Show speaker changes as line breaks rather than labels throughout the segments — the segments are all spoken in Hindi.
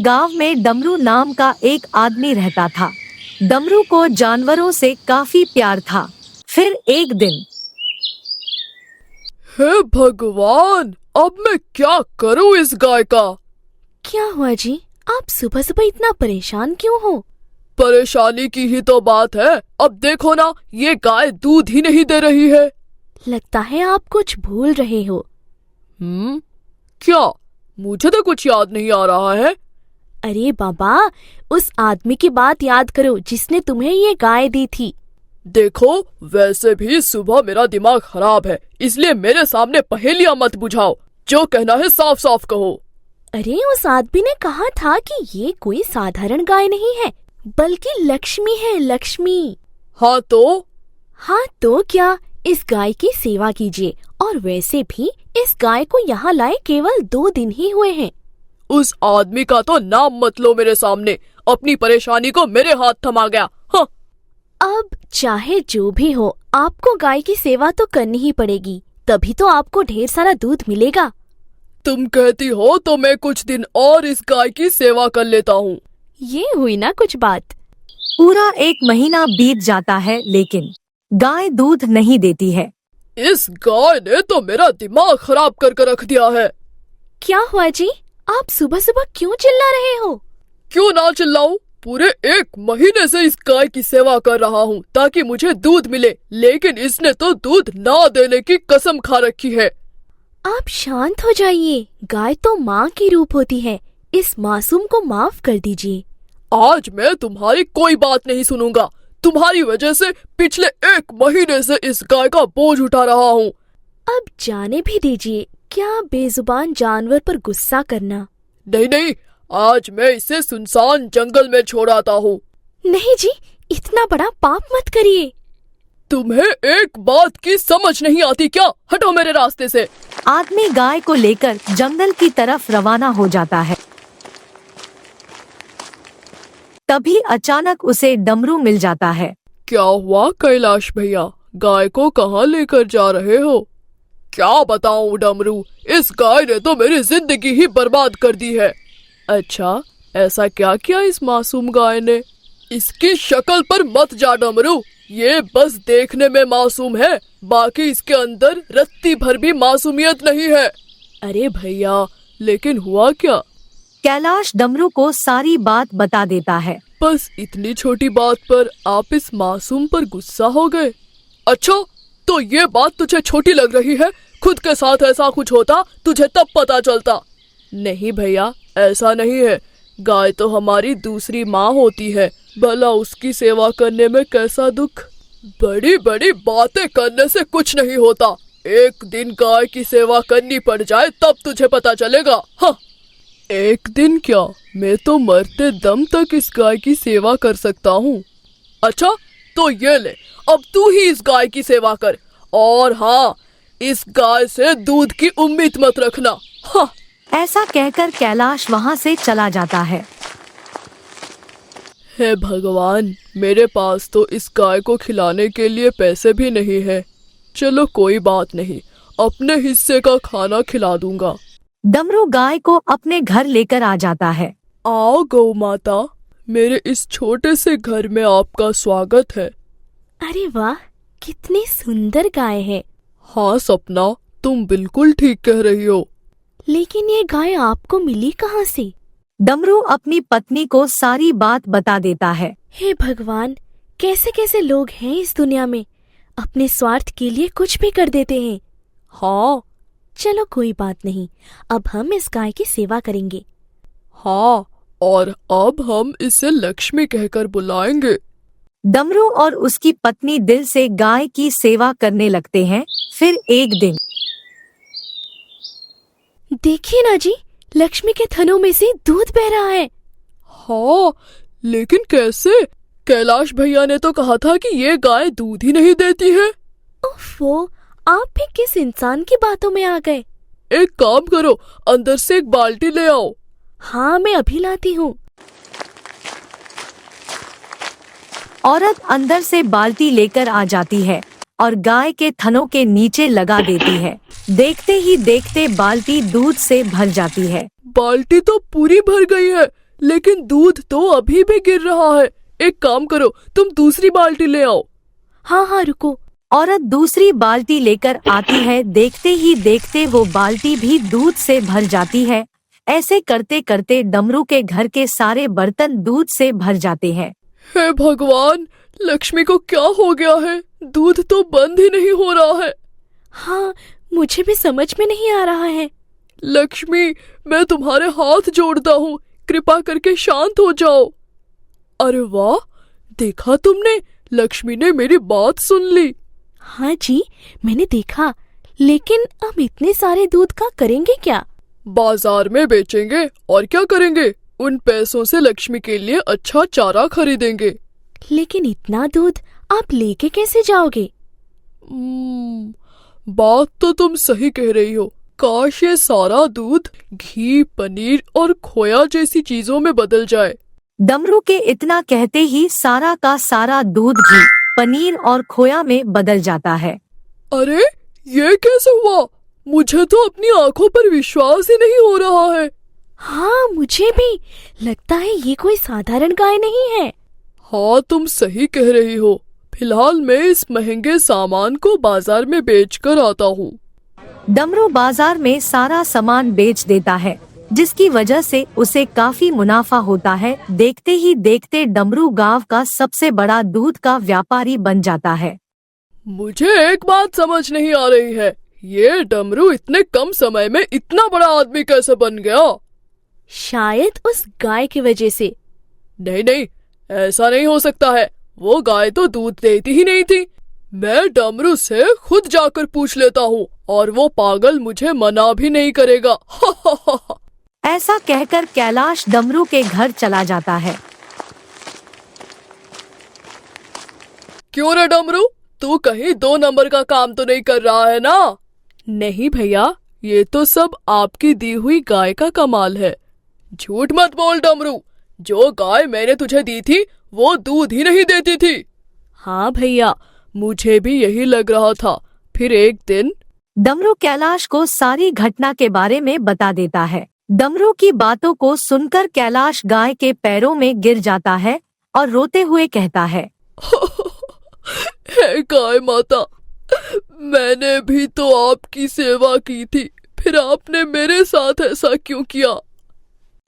गांव में डमरू नाम का एक आदमी रहता था। डमरू को जानवरों से काफी प्यार था। फिर एक दिन,
हे भगवान, अब मैं क्या करूं इस गाय का?
क्या हुआ जी? आप सुबह सुबह इतना परेशान क्यों हो?
परेशानी की ही तो बात है। अब देखो ना, ये गाय दूध ही नहीं दे रही है।
लगता है आप कुछ भूल रहे हो।
क्या? मुझे तो कुछ याद नहीं आ रहा है।
अरे बाबा, उस आदमी की बात याद करो जिसने तुम्हें ये गाय दी थी।
देखो, वैसे भी सुबह मेरा दिमाग खराब है, इसलिए मेरे सामने पहेलियां मत बुझाओ। जो कहना है साफ साफ कहो।
अरे उस आदमी ने कहा था कि ये कोई साधारण गाय नहीं है, बल्कि लक्ष्मी है, लक्ष्मी।
हाँ तो?
हाँ तो क्या? इस गाय की सेवा कीजिए। और वैसे भी इस गाय को यहाँ लाए केवल 2 दिन ही हुए हैं।
उस आदमी का तो नाम मत लो मेरे सामने। अपनी परेशानी को मेरे हाथ थमा गया। हाँ।
अब चाहे जो भी हो, आपको गाय की सेवा तो करनी ही पड़ेगी, तभी तो आपको ढेर सारा दूध मिलेगा।
तुम कहती हो तो मैं कुछ दिन और इस गाय की सेवा कर लेता हूँ।
ये हुई ना कुछ बात।
पूरा 1 महीना बीत जाता है, लेकिन गाय दूध नहीं देती है।
इस गाय ने तो मेरा दिमाग खराब करके रख दिया है।
क्या हुआ जी? आप सुबह सुबह क्यों चिल्ला रहे हो?
क्यों ना चिल्लाऊं? पूरे 1 महीने से इस गाय की सेवा कर रहा हूँ ताकि मुझे दूध मिले, लेकिन इसने तो दूध ना देने की कसम खा रखी है।
आप शांत हो जाइए। गाय तो माँ की रूप होती है। इस मासूम को माफ कर दीजिए।
आज मैं तुम्हारी कोई बात नहीं सुनूंगा। तुम्हारी वजह से पिछले 1 महीने से इस गाय का बोझ उठा रहा हूँ।
अब जाने भी दीजिए। क्या बेजुबान जानवर पर गुस्सा करना।
नहीं नहीं, आज मैं इसे सुनसान जंगल में छोड़ आता हूँ।
नहीं जी, इतना बड़ा पाप मत करिए।
तुम्हें एक बात की समझ नहीं आती क्या? हटो मेरे रास्ते से।
आदमी गाय को लेकर जंगल की तरफ रवाना हो जाता है। तभी अचानक उसे डमरू मिल जाता है।
क्या हुआ कैलाश भैया? गाय को कहाँ लेकर जा रहे हो? क्या बताऊं डमरू, इस गाय ने तो मेरी जिंदगी ही बर्बाद कर दी है। अच्छा, ऐसा क्या किया इस मासूम गाय ने? इसकी शक्ल पर मत जा डमरू, ये बस देखने में मासूम है, बाकी इसके अंदर रत्ती भर भी मासूमियत नहीं है। अरे भैया, लेकिन हुआ क्या?
कैलाश डमरू को सारी बात बता देता है।
बस इतनी छोटी बात पर आप इस मासूम पर गुस्सा हो गए? अच्छा, तो ये बात तुझे छोटी लग रही है? खुद के साथ ऐसा कुछ होता तुझे तब पता चलता। नहीं भैया, ऐसा नहीं है। गाय तो हमारी दूसरी माँ होती है, भला उसकी सेवा करने में कैसा दुख। बड़ी बड़ी बातें करने से कुछ नहीं होता। एक दिन गाय की सेवा करनी पड़ जाए तब तुझे पता चलेगा। हाँ। एक दिन क्या, मैं तो मरते दम तक इस गाय की सेवा कर सकता हूँ। अच्छा, तो ये ले, अब तू ही इस गाय की सेवा कर। और हाँ, इस गाय से दूध की उम्मीद मत रखना। हाँ।
ऐसा कहकर कैलाश वहाँ से चला जाता है।
हे भगवान, मेरे पास तो इस गाय को खिलाने के लिए पैसे भी नहीं है। चलो कोई बात नहीं, अपने हिस्से का खाना खिला दूंगा।
डमरू गाय को अपने घर लेकर आ जाता है।
आओ गौ माता, मेरे इस छोटे से घर में आपका स्वागत है।
अरे वाह, कितनी सुंदर गाय है।
हाँ सपना, तुम बिल्कुल ठीक कह रही हो।
लेकिन ये गाय आपको मिली कहाँ से?
डमरू अपनी पत्नी को सारी बात बता देता है।
हे भगवान, कैसे कैसे लोग हैं इस दुनिया में, अपने स्वार्थ के लिए कुछ भी कर देते हैं।
हाँ।
चलो कोई बात नहीं, अब हम इस गाय की सेवा करेंगे।
हाँ, और अब हम इसे लक्ष्मी कहकर बुलाएंगे।
डमरू और उसकी पत्नी दिल से गाय की सेवा करने लगते हैं। फिर एक दिन,
देखिए ना जी, लक्ष्मी के थनों में से दूध बह रहा है।
हाँ, लेकिन कैसे? कैलाश भैया ने तो कहा था कि ये गाय दूध ही नहीं देती है।
ओफो, आप भी किस इंसान की बातों में आ गए?
एक काम करो, अंदर से एक बाल्टी ले आओ।
हाँ, मैं अभी लाती हूँ।
औरत अंदर से बाल्टी लेकर आ जाती है और गाय के थनों के नीचे लगा देती है। देखते ही देखते बाल्टी दूध से भर जाती है।
बाल्टी तो पूरी भर गई है। लेकिन दूध तो अभी भी गिर रहा है। एक काम करो, तुम दूसरी बाल्टी ले आओ।
हाँ हाँ रुको।
औरत दूसरी बाल्टी लेकर आती है। देखते ही देखते वो बाल्टी भी दूध से भर जाती है। ऐसे करते करते डमरू के घर के सारे बर्तन दूध से भर जाते हैं।
हे भगवान, लक्ष्मी को क्या हो गया है? दूध तो बंद ही नहीं हो रहा है।
हाँ, मुझे भी समझ में नहीं आ रहा है।
लक्ष्मी, मैं तुम्हारे हाथ जोड़ता हूँ, कृपा करके शांत हो जाओ। अरे वाह, देखा तुमने, लक्ष्मी ने मेरी बात सुन ली।
हाँ जी, मैंने देखा, लेकिन हम इतने सारे दूध का करेंगे क्या?
बाजार में बेचेंगे और क्या करेंगे? उन पैसों से लक्ष्मी के लिए अच्छा चारा खरीदेंगे।
लेकिन इतना दूध आप लेके कैसे जाओगे?
बात तो तुम सही कह रही हो। काश ये सारा दूध घी, पनीर और खोया जैसी चीजों में बदल जाए।
डमरू के इतना कहते ही सारा का सारा दूध घी, पनीर और खोया में बदल जाता है।
अरे, ये कैसे हुआ? मुझे तो अपनी आंखों पर विश्वास ही नहीं हो रहा है।
हाँ, मुझे भी लगता है ये कोई साधारण गाय नहीं है।
हाँ, तुम सही कह रही हो। फिलहाल मैं इस महंगे सामान को बाजार में बेच कर आता हूँ।
डमरू बाजार में सारा सामान बेच देता है, जिसकी वजह से उसे काफी मुनाफा होता है। देखते ही देखते डमरू गांव का सबसे बड़ा दूध का व्यापारी बन जाता है।
मुझे एक बात समझ नहीं आ रही है, ये डमरू इतने कम समय में इतना बड़ा आदमी कैसे बन गया?
शायद उस गाय की वजह से।
नहीं नहीं, ऐसा नहीं हो सकता है। वो गाय तो दूध देती ही नहीं थी। मैं डमरू से खुद जाकर पूछ लेता हूँ और वो पागल मुझे मना भी नहीं करेगा।
ऐसा कहकर कैलाश डमरू के घर चला जाता है।
क्यों रे डमरू, तू कहीं 2 नंबर का काम तो नहीं कर रहा है ना? नहीं भैया, ये तो सब आपकी दी हुई गाय का कमाल है। झूठ मत बोल डमरू, जो गाय मैंने तुझे दी थी वो दूध ही नहीं देती थी। हाँ भैया, मुझे भी यही लग रहा था। फिर एक दिन
डमरू कैलाश को सारी घटना के बारे में बता देता है। डमरू की बातों को सुनकर कैलाश गाय के पैरों में गिर जाता है और रोते हुए कहता है,
हे गाय माता, मैंने भी तो आपकी सेवा की थी, फिर आपने मेरे साथ ऐसा क्यों किया?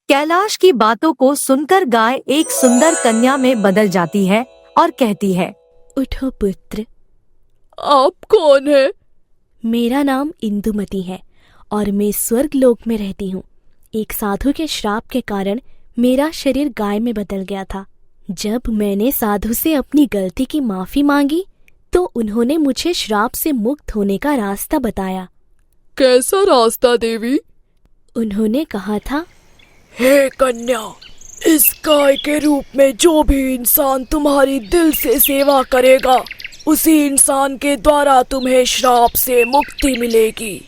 कैलाश की बातों को सुनकर गाय एक सुंदर कन्या में बदल जाती है और कहती है,
उठो पुत्र।
आप कौन है?
मेरा नाम इंदुमती है और मैं स्वर्ग लोक में रहती हूँ। एक साधु के श्राप के कारण मेरा शरीर गाय में बदल गया था। जब मैंने साधु से अपनी गलती की माफी मांगी तो उन्होंने मुझे श्राप से मुक्त होने का रास्ता बताया।
कैसा रास्ता देवी?
उन्होंने कहा था,
हे कन्या, इस गाय के रूप में जो भी इंसान तुम्हारी दिल से सेवा करेगा, उसी इंसान के द्वारा तुम्हें श्राप से मुक्ति मिलेगी।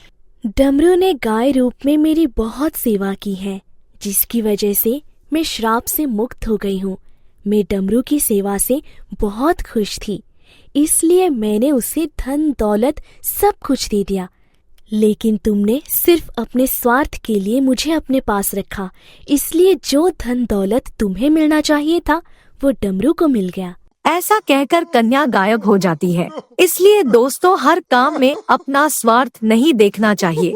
डमरू ने गाय रूप में मेरी बहुत सेवा की है, जिसकी वजह से मैं श्राप से मुक्त हो गई हूँ। मैं डमरू की सेवा से बहुत खुश थी, इसलिए मैंने उसे धन दौलत सब कुछ दे दिया। लेकिन तुमने सिर्फ अपने स्वार्थ के लिए मुझे अपने पास रखा, इसलिए जो धन दौलत तुम्हें मिलना चाहिए था वो डमरू को मिल गया।
ऐसा कहकर कन्या गायब हो जाती है। इसलिए दोस्तों, हर काम में अपना स्वार्थ नहीं देखना चाहिए।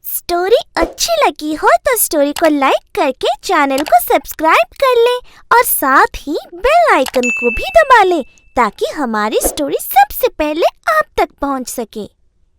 स्टोरी अच्छी लगी हो तो स्टोरी को लाइक करके चैनल को सब्सक्राइब कर लें और साथ ही बेल आइकन को भी दबा लें ताकि हमारी स्टोरी सबसे पहले आप तक पहुंच सके।